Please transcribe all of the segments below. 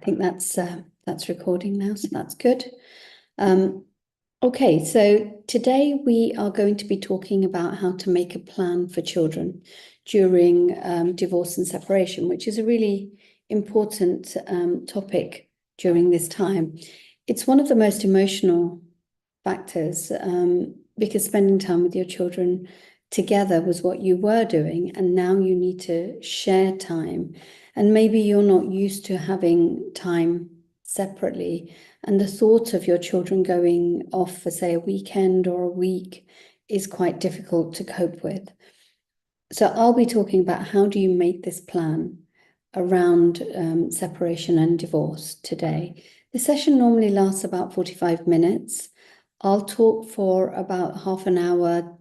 think that's recording now, so that's good. Okay, so today we are going to be talking about how to make a plan for children during divorce and separation, which is a really important topic during this time. It's one of the most emotional factors because spending time with your children together was what you were doing, and now you need to share time. And maybe you're not used to having time separately. And the thought of your children going off for, say, a weekend or a week is quite difficult to cope with. So I'll be talking about how do you make this plan around separation and divorce today. The session normally lasts about 45 minutes. I'll talk for about half an hour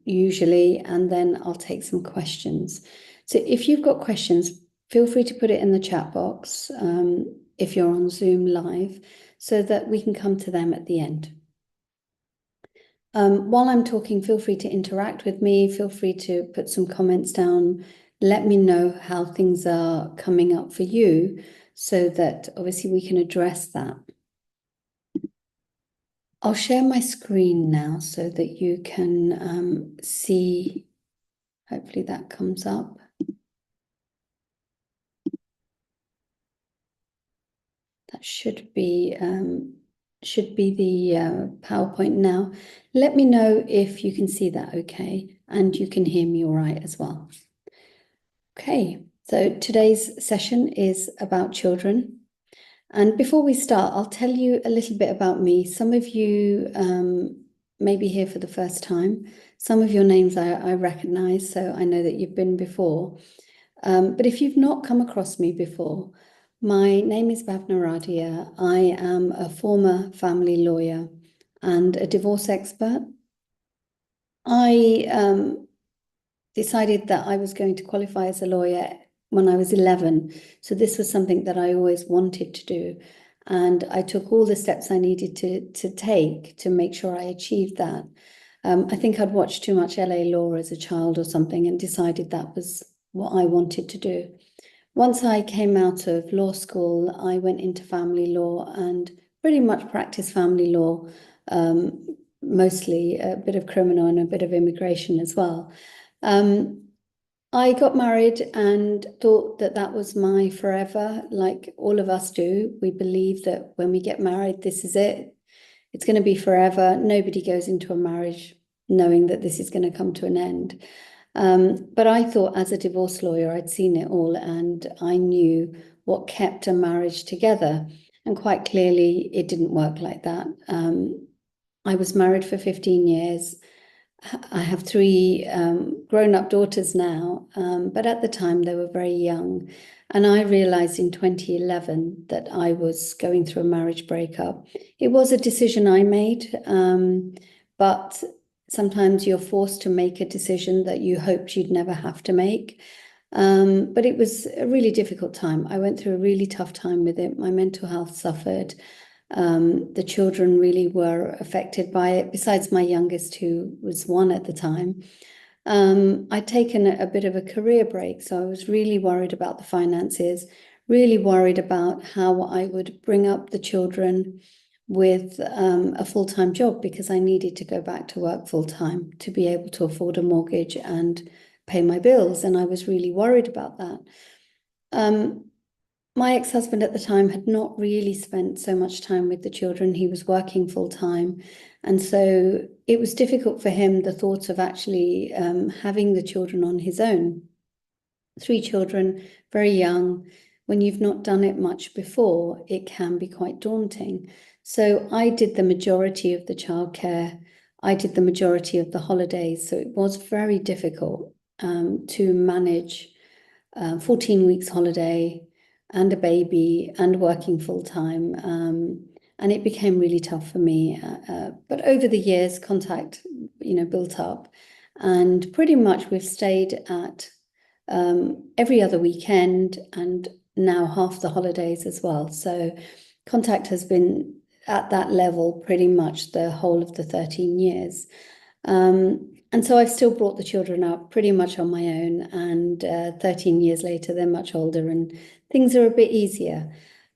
usually, and then I'll take some questions. So if you've got questions, feel free to put it in the chat box if you're on Zoom live, so that we can come to them at the end. While I'm talking, feel free to interact with me, feel free to put some comments down, let me know how things are coming up for you, so that obviously we can address that. I'll share my screen now so that you can see, hopefully that comes up. That should be the PowerPoint now. Let me know if you can see that okay, and you can hear me all right as well. Okay, so today's session is about children. And before we start, I'll tell you a little bit about me. Some of you may be here for the first time. Some of your names I recognize, so I know that you've been before. But if you've not come across me before, my name is Bhavna Radia. I am a former family lawyer and a divorce expert. I decided that I was going to qualify as a lawyer when I was 11. So this was something that I always wanted to do. And I took all the steps I needed to take to make sure I achieved that. I think I'd watched too much LA Law as a child or something and decided that was what I wanted to do. Once I came out of law school, I went into family law and pretty much practiced family law, mostly a bit of criminal and a bit of immigration as well. I got married and thought that that was my forever, like all of us do. We believe that when we get married, this is it. It's going to be forever. Nobody goes into a marriage knowing that this is going to come to an end. But I thought as a divorce lawyer, I'd seen it all and I knew what kept a marriage together. And quite clearly, it didn't work like that. I was married for 15 years. I have 3 grown-up daughters now, but at the time they were very young. And I realized in 2011 that I was going through a marriage breakup. It was a decision I made, but sometimes you're forced to make a decision that you hoped you'd never have to make. But it was a really difficult time. I went through a really tough time with it. My mental health suffered. The children really were affected by it, besides my youngest, who was 1 at the time. I'd taken a bit of a career break, so I was really worried about the finances, really worried about how I would bring up the children with a full-time job, because I needed to go back to work full-time to be able to afford a mortgage and pay my bills, and I was really worried about that. My ex-husband at the time had not really spent so much time with the children. He was working full-time. And so it was difficult for him, the thought of actually having the children on his own. 3 children, very young. When you've not done it much before, it can be quite daunting. So I did the majority of the childcare. I did the majority of the holidays. So it was very difficult to manage 14 weeks holiday and a baby and working full-time. And it became really tough for me. But over the years, contact, built up. And pretty much we've stayed at every other weekend and now half the holidays as well. So contact has been at that level pretty much the whole of the 13 years. And so I've still brought the children up pretty much on my own. And 13 years later, they're much older and things are a bit easier.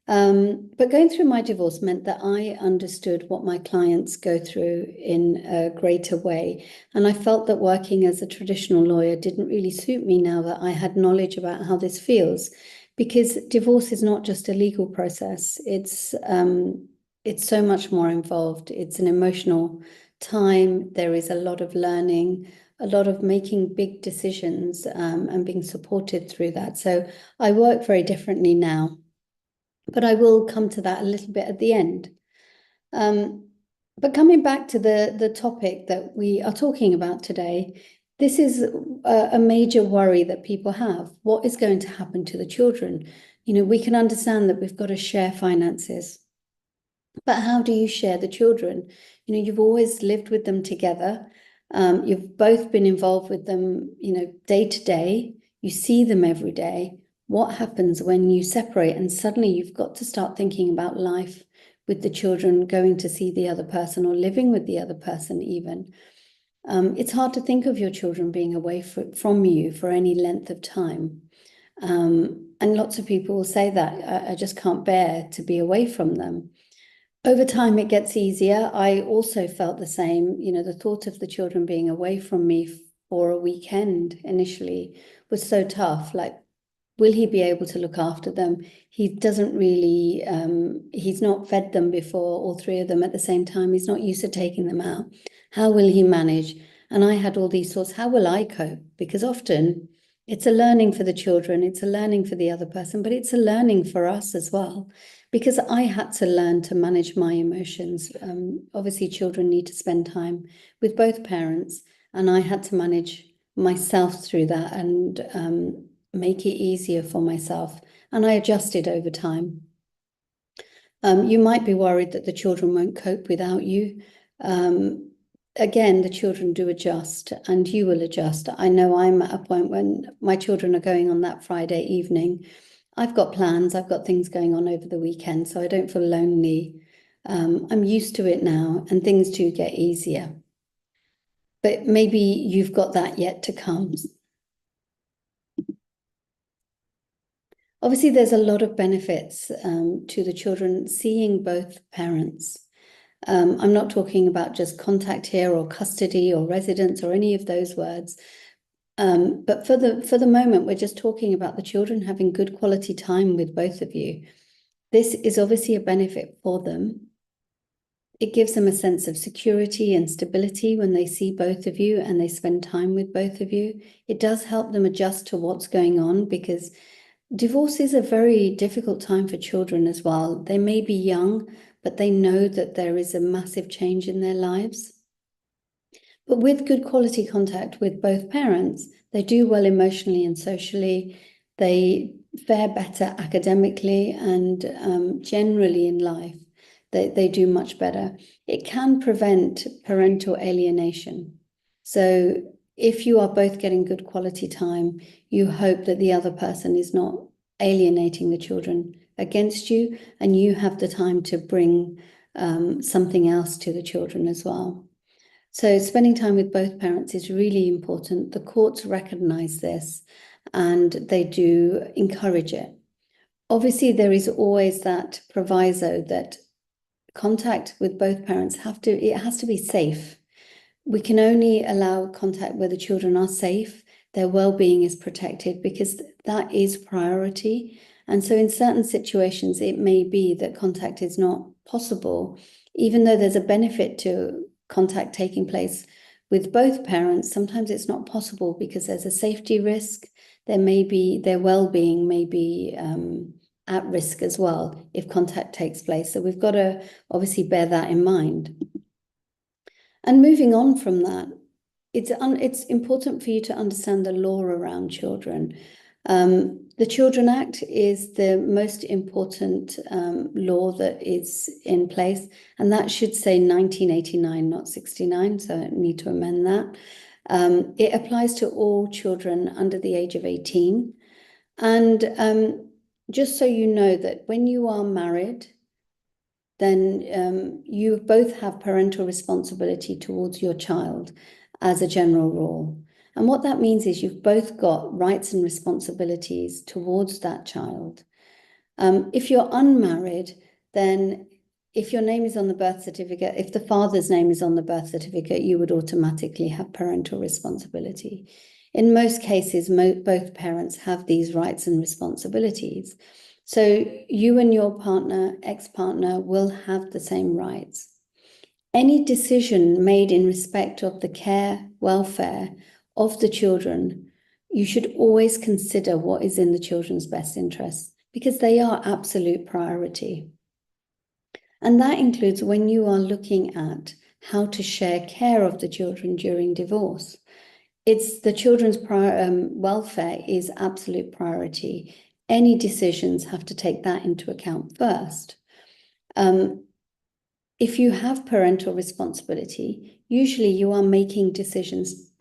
But going through my divorce meant that I understood what my clients go through in a greater way. And I felt that working as a traditional lawyer didn't really suit me now that I had knowledge about how this feels, because divorce is not just a legal process. It's so much more involved. It's an emotional time. There is a lot of learning, a lot of making big decisions, and being supported through that. So I work very differently now. But I will come to that a little bit at the end. But coming back to the topic that we are talking about today, this is a major worry that people have. What is going to happen to the children? You know, we can understand that we've got to share finances, but how do you share the children? You know, you've always lived with them together. You've both been involved with them, you know, day to day. You see them every day. What happens when you separate and suddenly you've got to start thinking about life with the children, going to see the other person or living with the other person even? It's hard to think of your children being away from you for any length of time. And lots of people will say that, I just can't bear to be away from them. Over time, it gets easier. I also felt the same. You know, the thought of the children being away from me for a weekend initially was so tough. Like, will he be able to look after them? He doesn't really, he's not fed them before, all three of them at the same time. He's not used to taking them out. How will he manage? And I had all these thoughts, how will I cope? Because often it's a learning for the children, it's a learning for the other person, but it's a learning for us as well. Because I had to learn to manage my emotions. Obviously, children need to spend time with both parents, and I had to manage myself through that and make it easier for myself. And I adjusted over time. You might be worried that the children won't cope without you. Again, the children do adjust and you will adjust. I know I'm at a point when my children are going on that Friday evening. I've got plans, I've got things going on over the weekend, so I don't feel lonely. I'm used to it now, and things do get easier. But maybe you've got that yet to come. Obviously, there's a lot of benefits to the children seeing both parents. I'm not talking about just contact here or custody or residence or any of those words. But for the moment, we're just talking about the children having good quality time with both of you. This is obviously a benefit for them. It gives them a sense of security and stability when they see both of you and they spend time with both of you. It does help them adjust to what's going on, because divorce is a very difficult time for children as well. They may be young, but they know that there is a massive change in their lives. But with good quality contact with both parents, they do well emotionally and socially. They fare better academically and generally in life. They do much better. It can prevent parental alienation. So if you are both getting good quality time, you hope that the other person is not alienating the children against you, and you have the time to bring something else to the children as well. So spending time with both parents is really important. The courts recognize this and they do encourage it. Obviously, there is always that proviso that contact with both parents it has to be safe. We can only allow contact where the children are safe, their well-being is protected, because that is priority. And so in certain situations, it may be that contact is not possible, even though there's a benefit to contact taking place with both parents. Sometimes it's not possible because there's a safety risk. Their well-being may be at risk as well if contact takes place. So we've got to obviously bear that in mind. And moving on from that, it's important for you to understand the law around children. The Children Act is the most important law that is in place, and that should say 1989, not 69, so I need to amend that. It applies to all children under the age of 18. And just so you know that when you are married, then you both have parental responsibility towards your child as a general rule. And what that means is you've both got rights and responsibilities towards that child. If you're unmarried, then if your name is on the birth certificate, if the father's name is on the birth certificate, you would automatically have parental responsibility. In most cases, both parents have these rights and responsibilities. So you and your partner, ex-partner, will have the same rights. Any decision made in respect of the care, welfare of the children, you should always consider what is in the children's best interests, because they are absolute priority. And that includes when you are looking at how to share care of the children during divorce. It's the children's welfare is absolute priority. Any decisions have to take that into account first. If you have parental responsibility, usually you are making decisions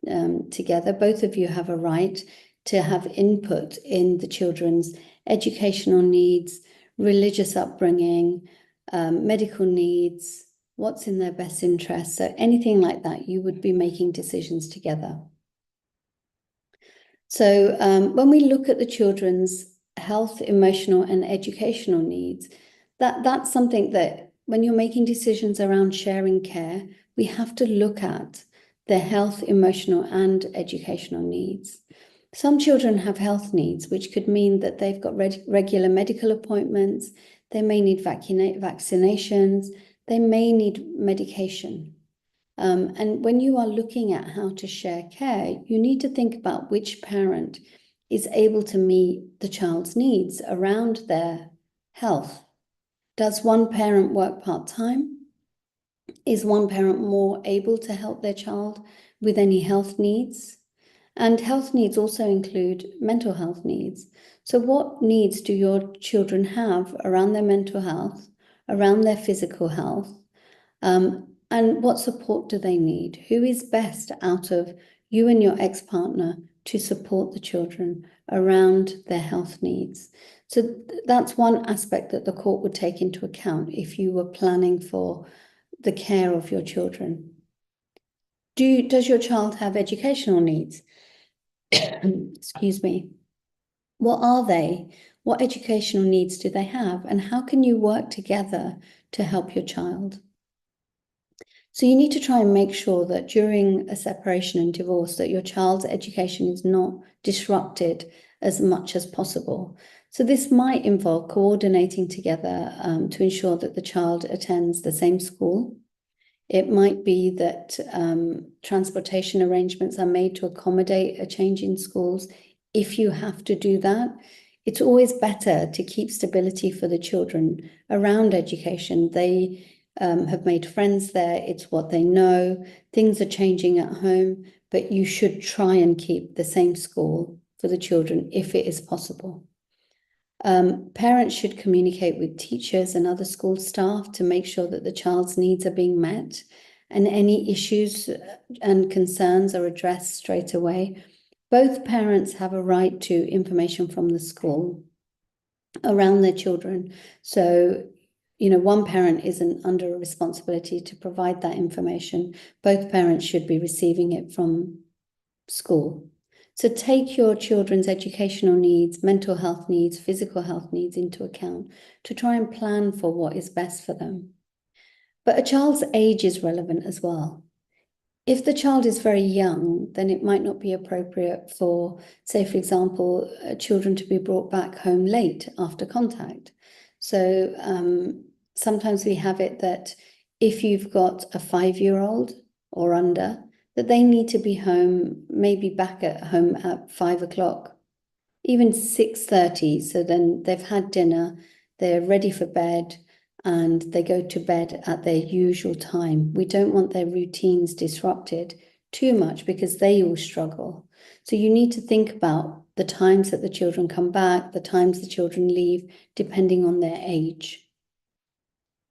together. Both of you have a right to have input in the children's educational needs, religious upbringing, medical needs, what's in their best interest. So anything like that, you would be making decisions together. So when we look at the children's health, emotional, and educational needs, that's something that when you're making decisions around sharing care, we have to look at their health, emotional, and educational needs. Some children have health needs, which could mean that they've got regular medical appointments, they may need vaccinations, they may need medication. And when you are looking at how to share care, you need to think about which parent is able to meet the child's needs around their health. Does one parent work part-time? Is one parent more able to help their child with any health needs? And health needs also include mental health needs. So what needs do your children have around their mental health, around their physical health? And what support do they need? Who is best out of you and your ex-partner to support the children around their health needs? So that's one aspect that the court would take into account if you were planning for the care of your children. Does your child have educational needs? Excuse me. What are they? What educational needs do they have? And how can you work together to help your child? So you need to try and make sure that during a separation and divorce that your child's education is not disrupted as much as possible. So this might involve coordinating together to ensure that the child attends the same school. It might be that transportation arrangements are made to accommodate a change in schools. If you have to do that, it's always better to keep stability for the children around education. They have made friends there. It's what they know. Things are changing at home, but you should try and keep the same school for the children if it is possible. Parents should communicate with teachers and other school staff to make sure that the child's needs are being met and any issues and concerns are addressed straight away. Both parents have a right to information from the school around their children. So, one parent isn't under a responsibility to provide that information. Both parents should be receiving it from school. So take your children's educational needs, mental health needs, physical health needs into account to try and plan for what is best for them. But a child's age is relevant as well. If the child is very young, then it might not be appropriate for, say, for example, children to be brought back home late after contact. So sometimes we have it that if you've got a 5-year-old or under, that they need to be home, maybe back at home at 5 o'clock, even 6:30. So then they've had dinner, they're ready for bed, and they go to bed at their usual time. We don't want their routines disrupted too much because they will struggle. So you need to think about the times that the children come back, the times the children leave, depending on their age.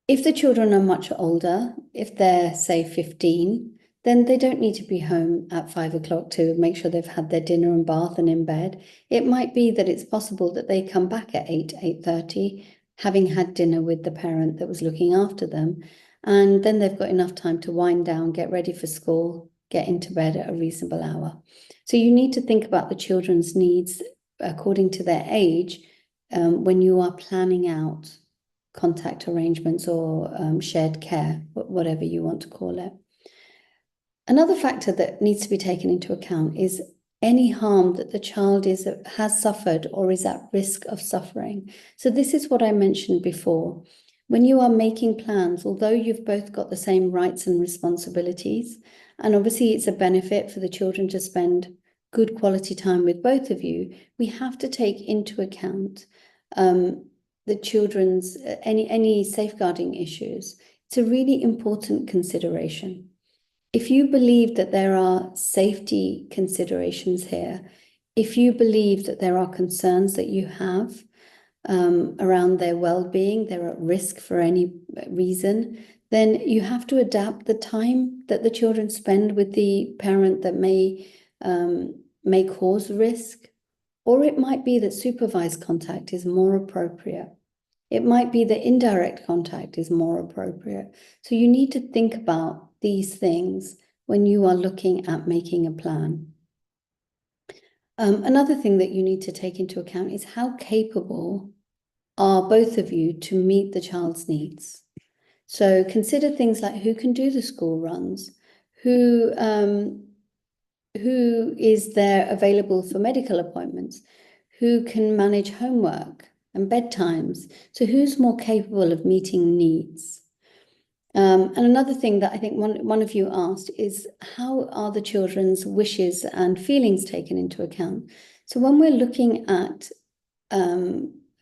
If the children are much older, if they're, say, 15, then they don't need to be home at 5 o'clock to make sure they've had their dinner and bath and in bed. It might be that it's possible that they come back at 8:30, having had dinner with the parent that was looking after them. And then they've got enough time to wind down, get ready for school, get into bed at a reasonable hour. So you need to think about the children's needs according to their age when you are planning out contact arrangements or shared care, whatever you want to call it. Another factor that needs to be taken into account is any harm that the child has suffered or is at risk of suffering. So this is what I mentioned before. When you are making plans, although you've both got the same rights and responsibilities, and obviously it's a benefit for the children to spend good quality time with both of you, we have to take into account the children's any safeguarding issues. It's a really important consideration. If you believe that there are safety considerations here, if you believe that there are concerns that you have around their well-being, they're at risk for any reason, then you have to adapt the time that the children spend with the parent that may cause risk. Or it might be that supervised contact is more appropriate. It might be that indirect contact is more appropriate. So you need to think about these things when you are looking at making a plan. Another thing that you need to take into account is how capable are both of you to meet the child's needs. So consider things like who can do the school runs, who is there available for medical appointments, who can manage homework and bedtimes. So who's more capable of meeting needs? And another thing that I think one of you asked is, how are the children's wishes and feelings taken into account? So when we're looking at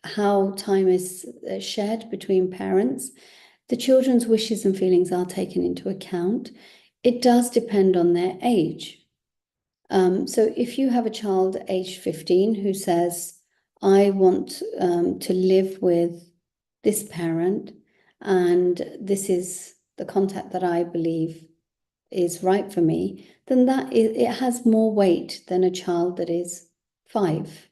how time is shared between parents, the children's wishes and feelings are taken into account. It does depend on their age. So if you have a child aged 15 who says, I want to live with this parent, and this is the contact that I believe is right for me, then it has more weight than a child that is 5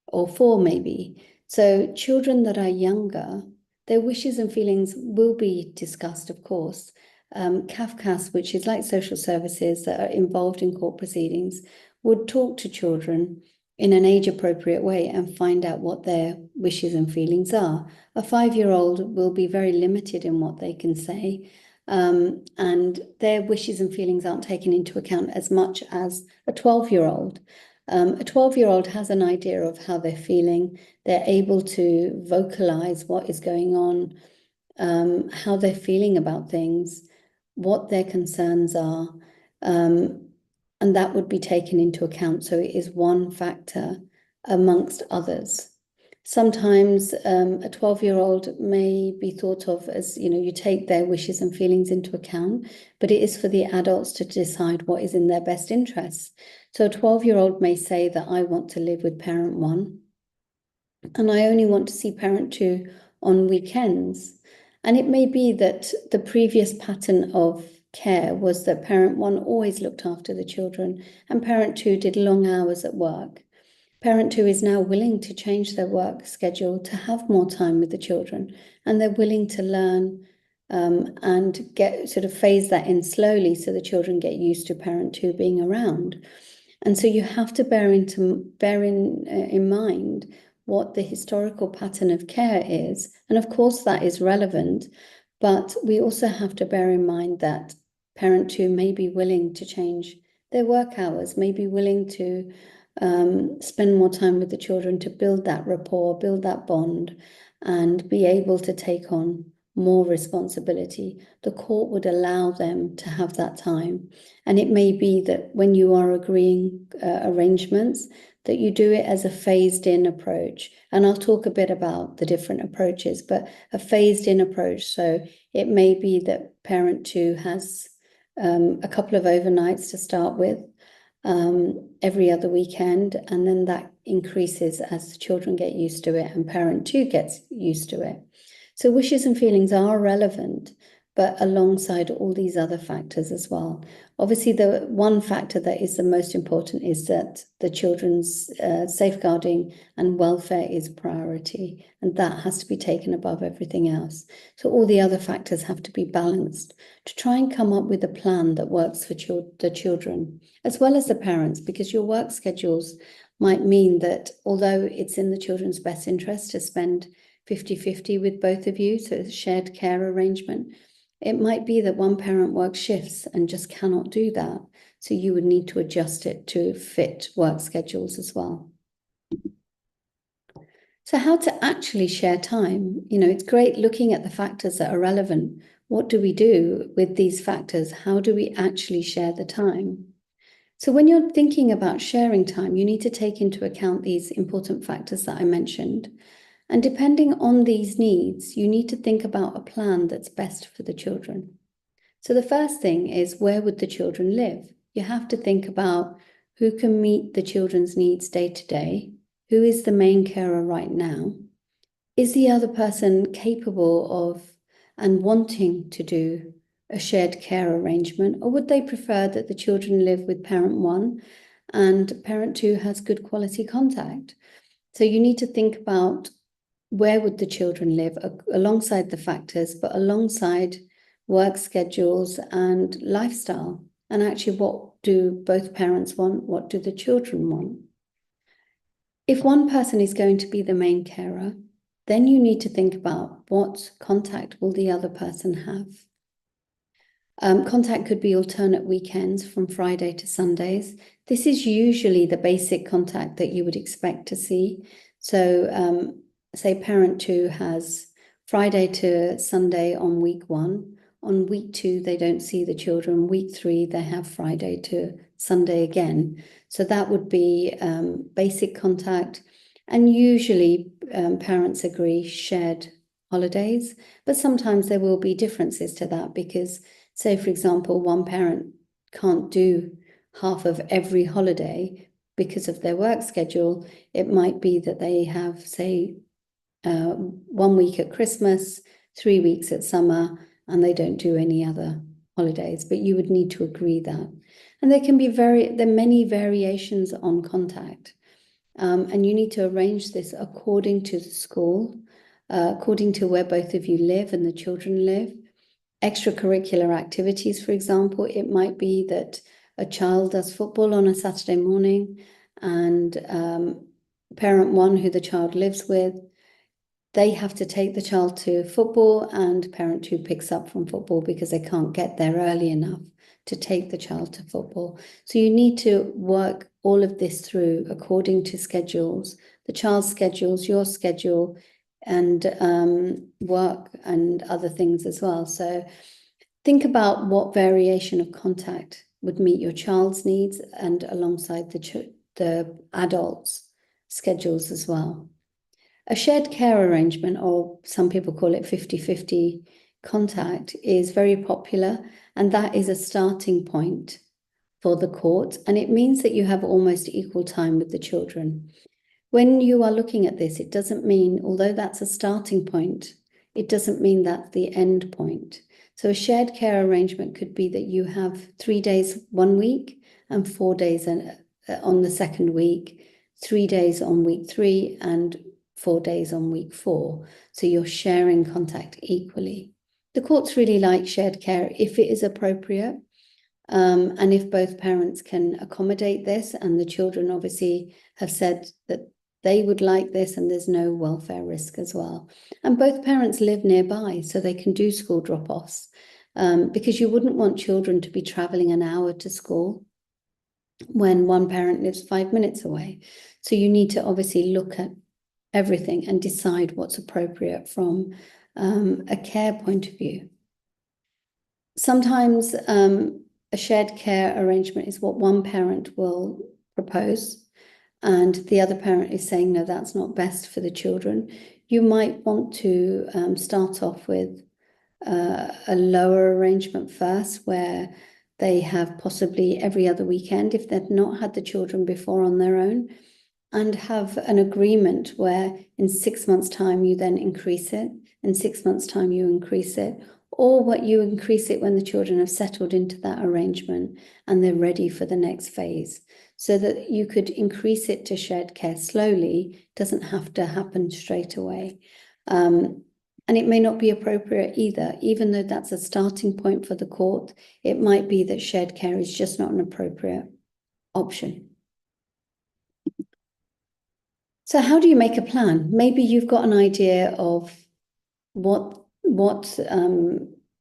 or 4 maybe. So children that are younger, their wishes and feelings will be discussed, of course. CAFCAS, which is like social services that are involved in court proceedings, would talk to children in an age-appropriate way and find out what their wishes and feelings are. A 5-year-old will be very limited in what they can say, and their wishes and feelings aren't taken into account as much as a 12-year-old. A 12-year-old has an idea of how they're feeling. They're able to vocalize what is going on, how they're feeling about things, what their concerns are, and that would be taken into account. So it is one factor amongst others. Sometimes a 12-year-old may be thought of as, you take their wishes and feelings into account, but it is for the adults to decide what is in their best interests. So a 12-year-old may say that I want to live with parent 1, and I only want to see parent 2 on weekends. And it may be that the previous pattern of care was that parent 1 always looked after the children and parent 2 did long hours at work. Parent 2 is now willing to change their work schedule to have more time with the children, and they're willing to learn and get sort of phase that in slowly so the children get used to parent 2 being around. And so you have to bear in mind what the historical pattern of care is. And of course that is relevant, but we also have to bear in mind that parent 2 may be willing to change their work hours, may be willing to spend more time with the children to build that rapport, build that bond, and be able to take on more responsibility. The court would allow them to have that time. And it may be that when you are agreeing arrangements, that you do it as a phased-in approach. And I'll talk a bit about the different approaches, but a phased-in approach. So it may be that parent 2 has a couple of overnights to start with, every other weekend, and then that increases as the children get used to it and parent 2 gets used to it. So wishes and feelings are relevant, but alongside all these other factors as well. Obviously, the one factor that is the most important is that the children's safeguarding and welfare is priority, and that has to be taken above everything else. So all the other factors have to be balanced to try and come up with a plan that works for the children, as well as the parents, because your work schedules might mean that although it's in the children's best interest to spend 50-50 with both of you, so it's a shared care arrangement, it might be that one parent works shifts and just cannot do that. So you would need to adjust it to fit work schedules as well. So how to actually share time? It's great looking at the factors that are relevant. What do we do with these factors? How do we actually share the time? So when you're thinking about sharing time, you need to take into account these important factors that I mentioned. And depending on these needs, you need to think about a plan that's best for the children. So the first thing is, where would the children live? You have to think about who can meet the children's needs day to day. Who is the main carer right now? Is the other person capable of and wanting to do a shared care arrangement, or would they prefer that the children live with parent one and parent two has good quality contact? So you need to think about where would the children live alongside the factors, but alongside work schedules and lifestyle. And actually, what do both parents want? What do the children want? If one person is going to be the main carer, then you need to think about what contact will the other person have. Contact could be alternate weekends from Friday to Sundays. This is usually the basic contact that you would expect to see. So say parent two has Friday to Sunday on week one. On week two, they don't see the children. Week three, they have Friday to Sunday again. So that would be basic contact. And usually parents agree shared holidays, but sometimes there will be differences to that because, say, for example, one parent can't do half of every holiday because of their work schedule. It might be that they have, say, 1 week at Christmas, 3 weeks at summer, and they don't do any other holidays, but you would need to agree that. And there are many variations on contact. And you need to arrange this according to the school, according to where both of you live and the children live. Extracurricular activities, for example, it might be that a child does football on a Saturday morning and parent one, who the child lives with, they have to take the child to football, and parent two picks up from football because they can't get there early enough to take the child to football. So you need to work all of this through according to schedules, the child's schedules, your schedule, and work and other things as well. So think about what variation of contact would meet your child's needs and alongside the adults' schedules as well. A shared care arrangement, or some people call it 50-50 contact, is very popular, and that is a starting point for the court, and it means that you have almost equal time with the children. When you are looking at this, it doesn't mean, although that's a starting point, it doesn't mean that's the end point. So a shared care arrangement could be that you have 3 days 1 week and 4 days on the second week, 3 days on week 3, and 4 days on week 4. So you're sharing contact equally. The courts really like shared care if it is appropriate, and if both parents can accommodate this, and the children obviously have said that they would like this and there's no welfare risk as well. And both parents live nearby, so they can do school drop-offs, because you wouldn't want children to be traveling an hour to school when one parent lives 5 minutes away. So you need to obviously look at everything and decide what's appropriate from a care point of view. Sometimes a shared care arrangement is what one parent will propose, and the other parent is saying, no, that's not best for the children. You might want to start off with a lower arrangement first, where they have possibly every other weekend if they've not had the children before on their own, and have an agreement where in 6 months' time you then increase it, in 6 months' time you increase it, or what you increase it when the children have settled into that arrangement and they're ready for the next phase, so that you could increase it to shared care slowly. It doesn't have to happen straight away. And it may not be appropriate either, even though that's a starting point for the court. It might be that shared care is just not an appropriate option. So how do you make a plan? Maybe you've got an idea of what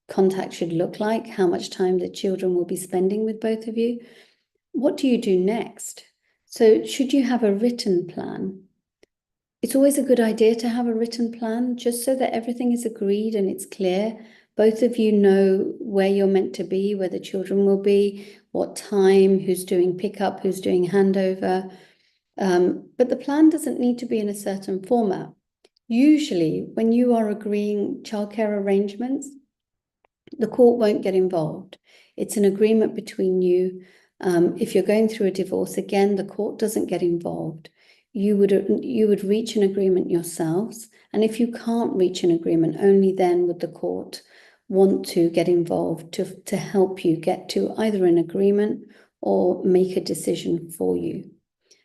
contact should look like, how much time the children will be spending with both of you. What do you do next? So should you have a written plan? It's always a good idea to have a written plan just so that everything is agreed and it's clear. Both of you know where you're meant to be, where the children will be, what time, who's doing pickup, who's doing handover. But the plan doesn't need to be in a certain format. Usually, when you are agreeing childcare arrangements, the court won't get involved. It's an agreement between you. If you're going through a divorce, again, the court doesn't get involved. You would reach an agreement yourselves. And if you can't reach an agreement, only then would the court want to get involved to help you get to either an agreement or make a decision for you.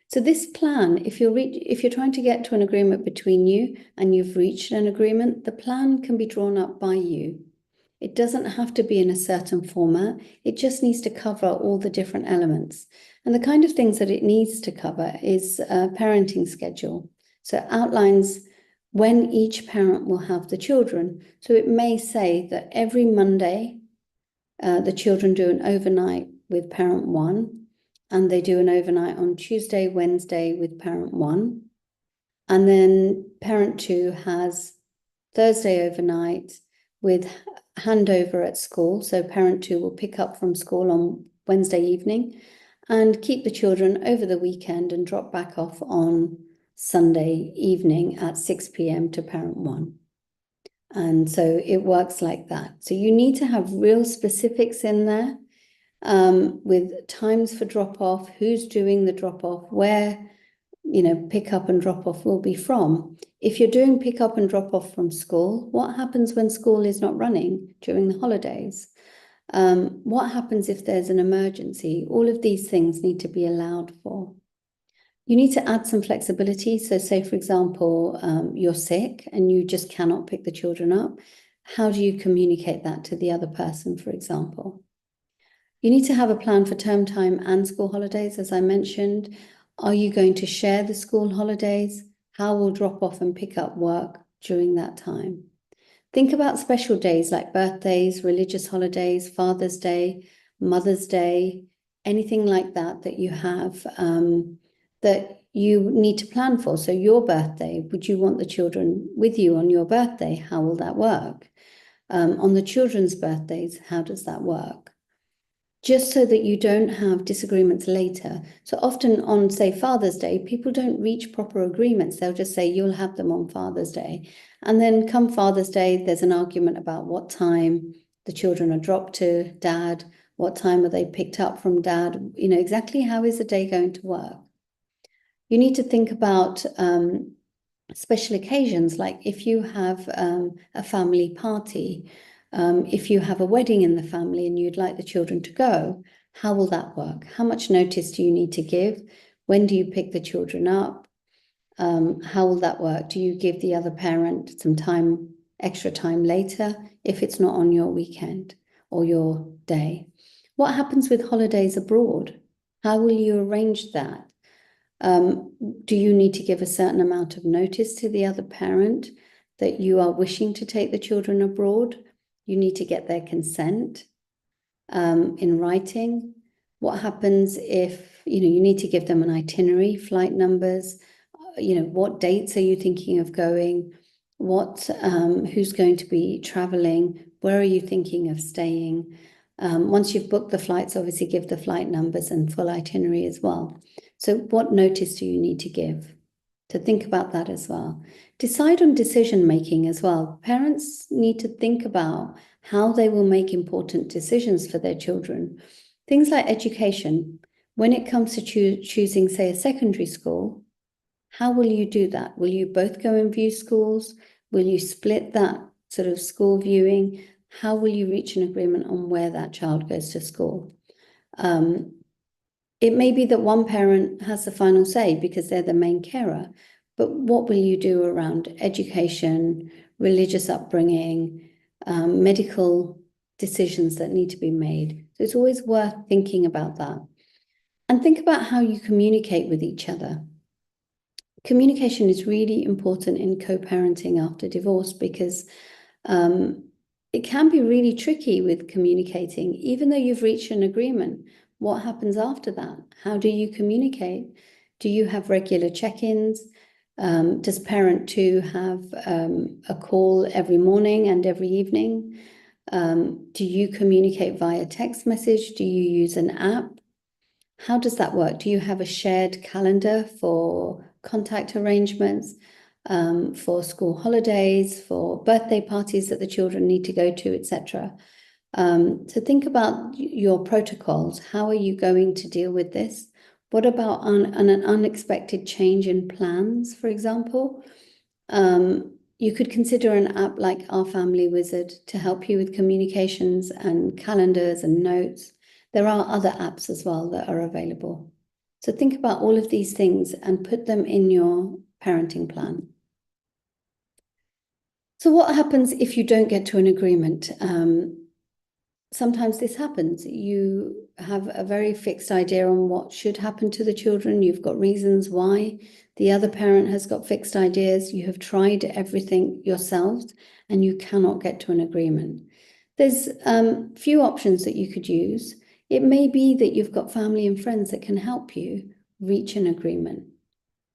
So this plan, if you're trying to get to an agreement between you and you've reached an agreement, the plan can be drawn up by you. It doesn't have to be in a certain format. It just needs to cover all the different elements. And the kind of things that it needs to cover is a parenting schedule. So it outlines when each parent will have the children. So it may say that every Monday, the children do an overnight with parent one, and they do an overnight on Tuesday, Wednesday with parent one. And then parent two has Thursday overnight with handover at school. So parent two will pick up from school on Wednesday evening and keep the children over the weekend and drop back off on Sunday evening at 6 p.m. to parent one. And so it works like that. So you need to have real specifics in there, with times for drop off, who's doing the drop off, where, pick up and drop off will be from. If you're doing pick up and drop off from school, what happens when school is not running during the holidays? What happens if there's an emergency? All of these things need to be allowed for. You need to add some flexibility. So say, for example, you're sick and you just cannot pick the children up. How do you communicate that to the other person, for example? You need to have a plan for term time and school holidays, as I mentioned. Are you going to share the school holidays? How will drop off and pick up work during that time? Think about special days like birthdays, religious holidays, Father's Day, Mother's Day, anything like that that you have that you need to plan for. So your birthday, would you want the children with you on your birthday? How will that work? On the children's birthdays, how does that work? Just so that you don't have disagreements later. So often on, say, Father's Day, people don't reach proper agreements. They'll just say, you'll have them on Father's Day. And then come Father's Day, there's an argument about what time the children are dropped to dad, what time are they picked up from dad, exactly how is the day going to work? You need to think about special occasions, like if you have a family party, if you have a wedding in the family and you'd like the children to go, how will that work? How much notice do you need to give? When do you pick the children up? How will that work? Do you give the other parent some time, extra time later, if it's not on your weekend or your day? What happens with holidays abroad? How will you arrange that? Do you need to give a certain amount of notice to the other parent that you are wishing to take the children abroad? You need to get their consent in writing. What happens if, you need to give them an itinerary, flight numbers, what dates are you thinking of going? Who's going to be traveling? Where are you thinking of staying? Once you've booked the flights, obviously give the flight numbers and full itinerary as well. So what notice do you need to give? To think about that as well. Decide on decision making as well. Parents need to think about how they will make important decisions for their children. Things like education. When it comes to choosing, say, a secondary school, how will you do that? Will you both go and view schools? Will you split that sort of school viewing? How will you reach an agreement on where that child goes to school? It may be that one parent has the final say because they're the main carer, but what will you do around education, religious upbringing, medical decisions that need to be made? So it's always worth thinking about that. And think about how you communicate with each other. communication is really important in co-parenting after divorce because it can be really tricky with communicating, even though you've reached an agreement. What happens after that? How do you communicate? Do you have regular check-ins? Does parent two have a call every morning and every evening? Do you communicate via text message? Do you use an app? How does that work? Do you have a shared calendar for contact arrangements, for school holidays, for birthday parties that the children need to go to, etc.? So think about your protocols. How are you going to deal with this? What about an unexpected change in plans, for example? You could consider an app like Our Family Wizard to help you with communications and calendars and notes. There are other apps as well that are available. So think about all of these things and put them in your parenting plan. So what happens if you don't get to an agreement? Sometimes this happens. You have a very fixed idea on what should happen to the children. You've got reasons why. The other parent has got fixed ideas. You have tried everything yourselves and you cannot get to an agreement. There's few options that you could use. It may be that you've got family and friends that can help you reach an agreement.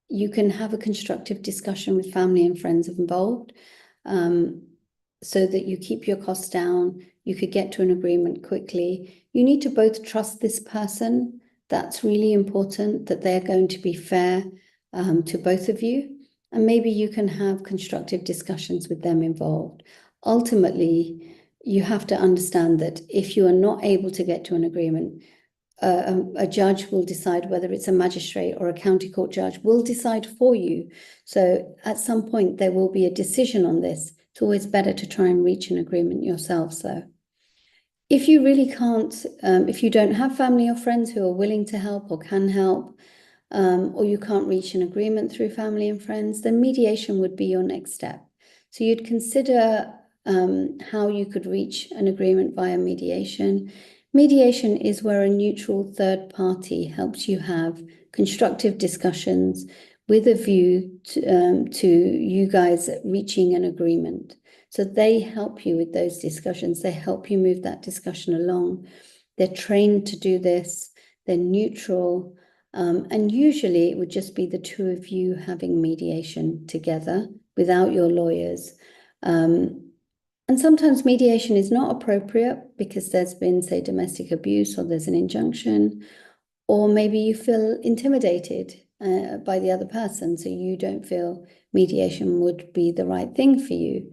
You can have a constructive discussion with family and friends involved, so that you keep your costs down. You could get to an agreement quickly. You need to both trust this person. That's really important, that they're going to be fair to both of you. And maybe you can have constructive discussions with them involved. Ultimately, you have to understand that if you are not able to get to an agreement, a judge will decide, whether it's a magistrate or a county court judge will decide for you. So at some point, there will be a decision on this. It's always better to try and reach an agreement yourself. So if you really can't, if you don't have family or friends who are willing to help or can help, or you can't reach an agreement through family and friends, then mediation would be your next step. So you'd consider how you could reach an agreement via mediation. Mediation is where a neutral third party helps you have constructive discussions with a view to you guys reaching an agreement. So they help you with those discussions. They help you move that discussion along. They're trained to do this. They're neutral. And usually it would just be the two of you having mediation together without your lawyers. And sometimes mediation is not appropriate because there's been, say, domestic abuse, or there's an injunction, or maybe you feel intimidated by the other person, so you don't feel mediation would be the right thing for you.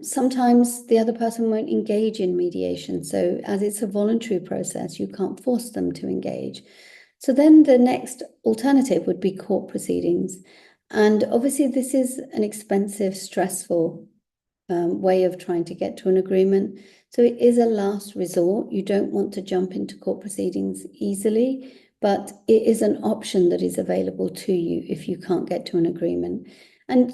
Sometimes the other person won't engage in mediation. So as it's a voluntary process, you can't force them to engage. So then the next alternative would be court proceedings. And obviously this is an expensive, stressful way of trying to get to an agreement. So it is a last resort. You don't want to jump into court proceedings easily, but it is an option that is available to you if you can't get to an agreement. And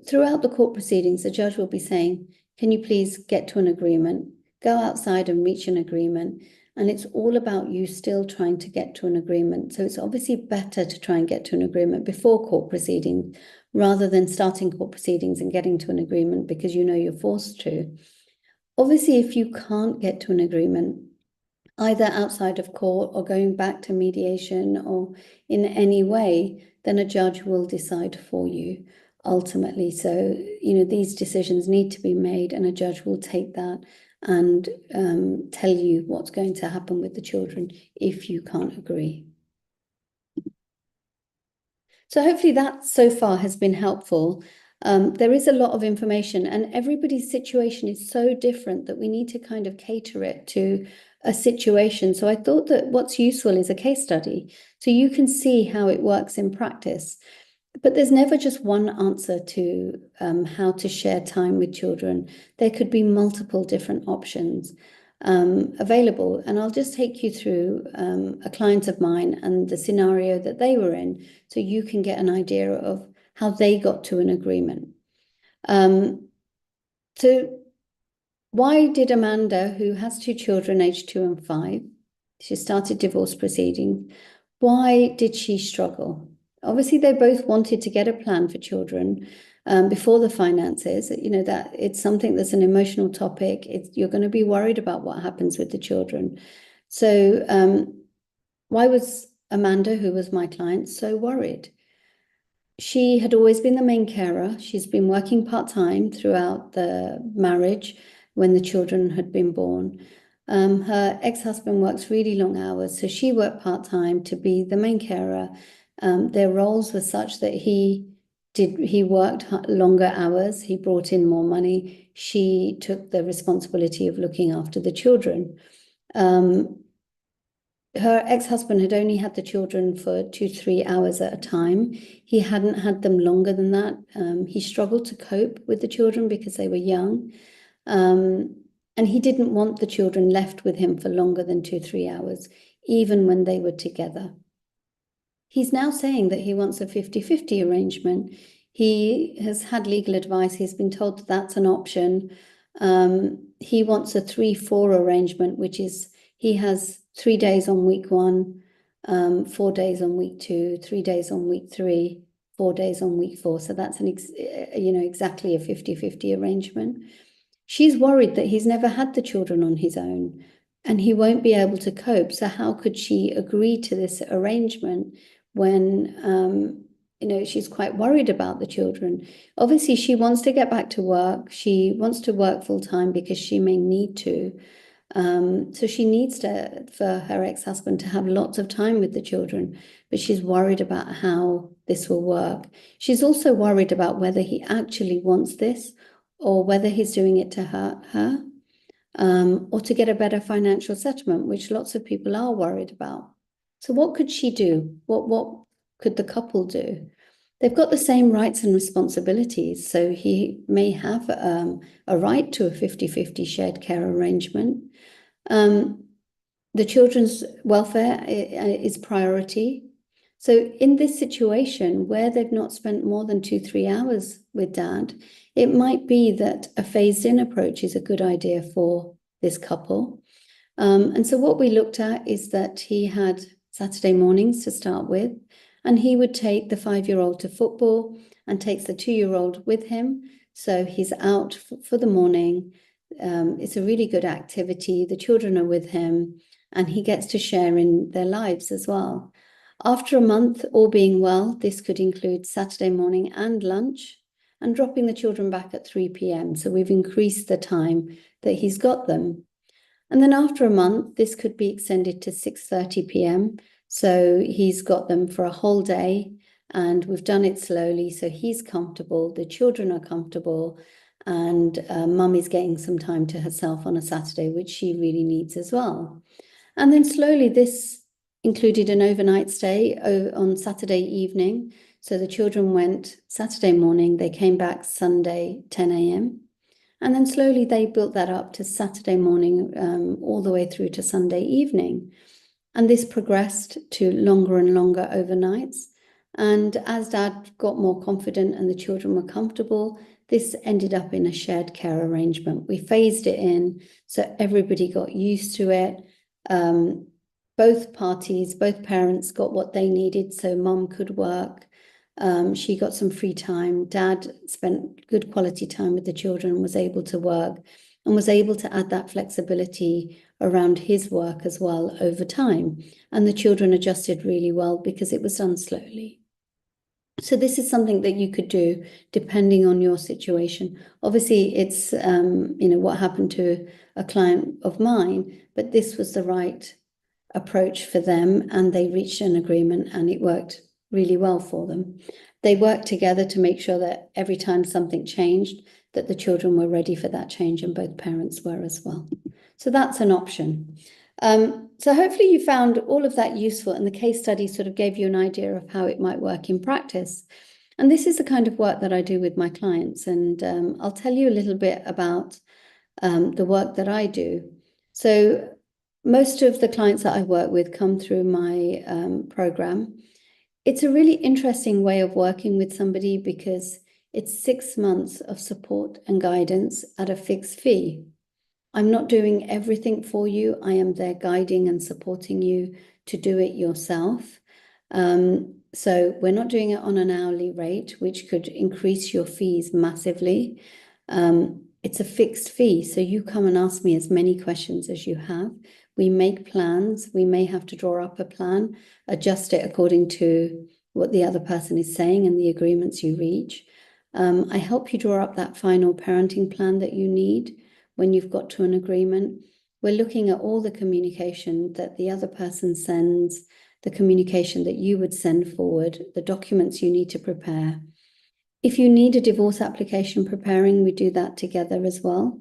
throughout the court proceedings, the judge will be saying, can you please get to an agreement? Go outside and reach an agreement. And it's all about you still trying to get to an agreement. So it's obviously better to try and get to an agreement before court proceedings, rather than starting court proceedings and getting to an agreement because you know you're forced to. Obviously, if you can't get to an agreement, either outside of court or going back to mediation or in any way, then a judge will decide for you ultimately. So, these decisions need to be made, and a judge will take that and tell you what's going to happen with the children if you can't agree. So hopefully that so far has been helpful. There is a lot of information, and everybody's situation is so different that we need to kind of cater it to a situation. So I thought that what's useful is a case study, so you can see how it works in practice. But there's never just one answer to how to share time with children. There could be multiple different options available. And I'll just take you through a client of mine and the scenario that they were in, so you can get an idea of how they got to an agreement. So why did Amanda, who has two children, aged 2 and 5, she started divorce proceedings, why did she struggle? Obviously, they both wanted to get a plan for children before the finances. You know, that it's something that's an emotional topic. You're going to be worried about what happens with the children. So why was Amanda, who was my client, so worried? She had always been the main carer. She's been working part-time throughout the marriage when the children had been born. Her ex-husband works really long hours, so she worked part-time to be the main carer. Their roles were such that he worked longer hours, he brought in more money. She took the responsibility of looking after the children. Her ex-husband had only had the children for 2-3 hours at a time. He hadn't had them longer than that. He struggled to cope with the children because they were young. And he didn't want the children left with him for longer than 2-3 hours, even when they were together. He's now saying that he wants a 50-50 arrangement. He has had legal advice. He's been told that that's an option. He wants a 3-4 arrangement, which is he has 3 days on week 1, 4 days on week 2, 3 days on week 3, 4 days on week 4. So that's exactly a 50-50 arrangement. She's worried that he's never had the children on his own and he won't be able to cope. So how could she agree to this arrangement when she's quite worried about the children? Obviously, she wants to get back to work. She wants to work full time because she may need to. So she needs for her ex-husband to have lots of time with the children, but she's worried about how this will work. She's also worried about whether he actually wants this or whether he's doing it to hurt her, or to get a better financial settlement, which lots of people are worried about. So what could she do? What could the couple do? They've got the same rights and responsibilities, so he may have a right to a 50-50 shared care arrangement. The children's welfare is priority. So in this situation where they've not spent more than 2-3 hours with dad, it might be that a phased-in approach is a good idea for this couple. And so what we looked at is that he had Saturday mornings to start with, and he would take the 5-year-old to football and takes the 2-year-old with him. So he's out for the morning. It's a really good activity. The children are with him, and he gets to share in their lives as well. After a month, all being well, this could include Saturday morning and lunch, and dropping the children back at 3 p.m. So we've increased the time that he's got them. And then after a month, this could be extended to 6:30 p.m. So he's got them for a whole day, and we've done it slowly. So he's comfortable, the children are comfortable, and mum is getting some time to herself on a Saturday, which she really needs as well. And then slowly this included an overnight stay on Saturday evening. So the children went Saturday morning, they came back Sunday 10 a.m. And then slowly they built that up to Saturday morning, all the way through to Sunday evening. And this progressed to longer and longer overnights. And as dad got more confident and the children were comfortable, this ended up in a shared care arrangement. We phased it in, so everybody got used to it. Both parties, both parents got what they needed, so mum could work. She got some free time. Dad spent good quality time with the children, was able to work, and was able to add that flexibility around his work as well over time. And the children adjusted really well because it was done slowly. So this is something that you could do depending on your situation. Obviously, it's what happened to a client of mine, but this was the right approach for them, and they reached an agreement, and it worked really well for them. They worked together to make sure that every time something changed, that the children were ready for that change, and both parents were as well. So that's an option. So hopefully you found all of that useful, and the case study sort of gave you an idea of how it might work in practice. And this is the kind of work that I do with my clients, and I'll tell you a little bit about the work that I do. So most of the clients that I work with come through my program. It's a really interesting way of working with somebody because it's 6 months of support and guidance at a fixed fee. I'm not doing everything for you. I am there guiding and supporting you to do it yourself. So we're not doing it on an hourly rate, which could increase your fees massively. It's a fixed fee, so you come and ask me as many questions as you have. We make plans. We may have to draw up a plan, adjust it according to what the other person is saying and the agreements you reach. I help you draw up that final parenting plan that you need when you've got to an agreement. We're looking at all the communication that the other person sends, the communication that you would send forward, the documents you need to prepare. If you need a divorce application preparing, we do that together as well.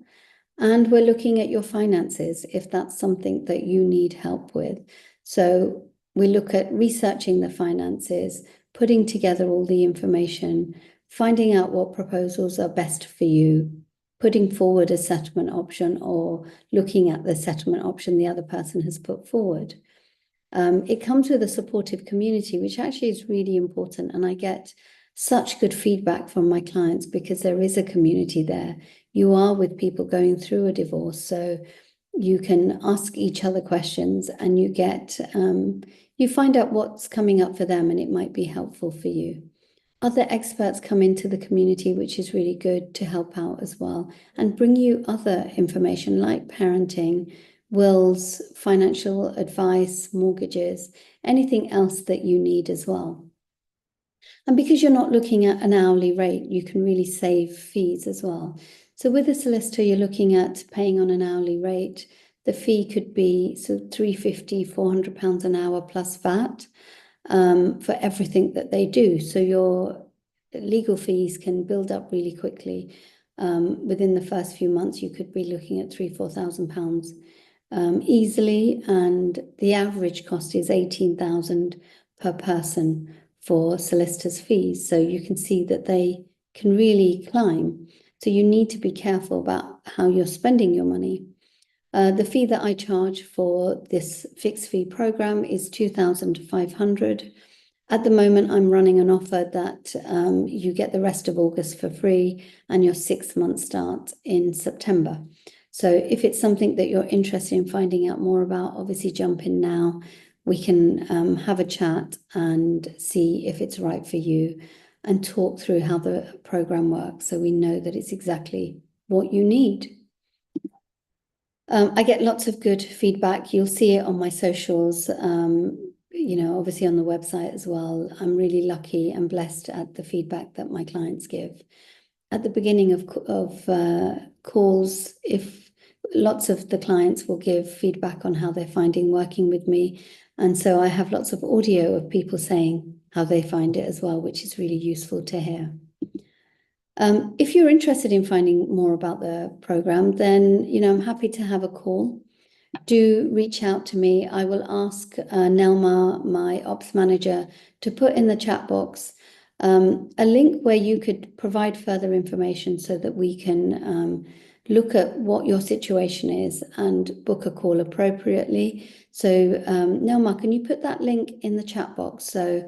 And we're looking at your finances if that's something that you need help with. So we look at researching the finances, putting together all the information, finding out what proposals are best for you, putting forward a settlement option or looking at the settlement option the other person has put forward. It comes with a supportive community, which actually is really important. And I get such good feedback from my clients because there is a community there. You are with people going through a divorce, so you can ask each other questions and you get, you find out what's coming up for them and it might be helpful for you. Other experts come into the community, which is really good to help out as well, and bring you other information like parenting, wills, financial advice, mortgages, anything else that you need as well. And because you're not looking at an hourly rate, you can really save fees as well. So with a solicitor, you're looking at paying on an hourly rate. The fee could be £350, £400 an hour plus VAT for everything that they do. So your legal fees can build up really quickly. Within the first few months, you could be looking at £3,000-4,000 easily, and the average cost is 18,000 per person for solicitors' fees. So you can see that they can really climb. So you need to be careful about how you're spending your money. The fee that I charge for this fixed fee program is 2,500. At the moment, I'm running an offer that you get the rest of August for free and your 6-month start in September. So if it's something that you're interested in finding out more about, obviously jump in now. We can have a chat and see if it's right for you and talk through how the program works so we know that it's exactly what you need. I get lots of good feedback. You'll see it on my socials, obviously on the website as well. I'm really lucky and blessed at the feedback that my clients give. At the beginning of calls, if lots of the clients will give feedback on how they're finding working with me. And so I have lots of audio of people saying how they find it as well, which is really useful to hear. If you're interested in finding more about the program, then, I'm happy to have a call. Do reach out to me. I will ask Nelma, my ops manager, to put in the chat box a link where you could provide further information so that we can look at what your situation is and book a call appropriately. So Nelma, can you put that link in the chat box so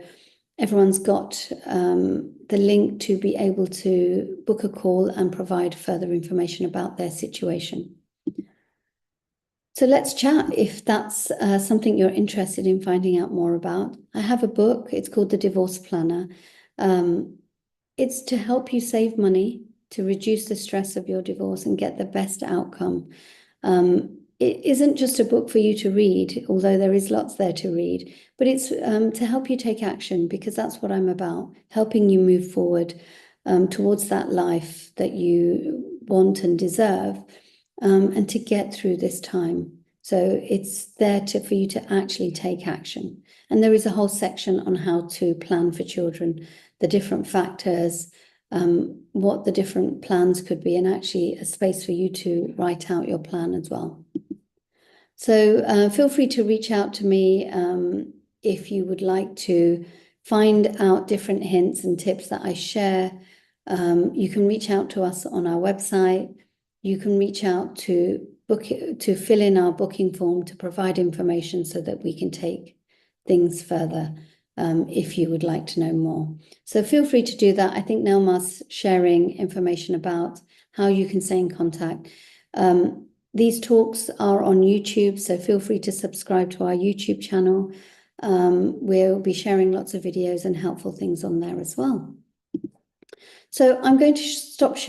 everyone's got the link to be able to book a call and provide further information about their situation? So let's chat if that's something you're interested in finding out more about. I have a book. It's called The Divorce Planner. It's to help you save money, to reduce the stress of your divorce and get the best outcome. It isn't just a book for you to read, although there is lots there to read, but it's to help you take action, because that's what I'm about, helping you move forward towards that life that you want and deserve, and to get through this time. So it's there for you to actually take action. And there is a whole section on how to plan for children, the different factors, what the different plans could be, and actually a space for you to write out your plan as well. So feel free to reach out to me if you would like to find out different hints and tips that I share. You can reach out to us on our website. You can reach out to fill in our booking form to provide information so that we can take things further if you would like to know more. So feel free to do that. I think Nelma's sharing information about how you can stay in contact. These talks are on YouTube, so feel free to subscribe to our YouTube channel. We'll be sharing lots of videos and helpful things on there as well. So I'm going to stop sharing.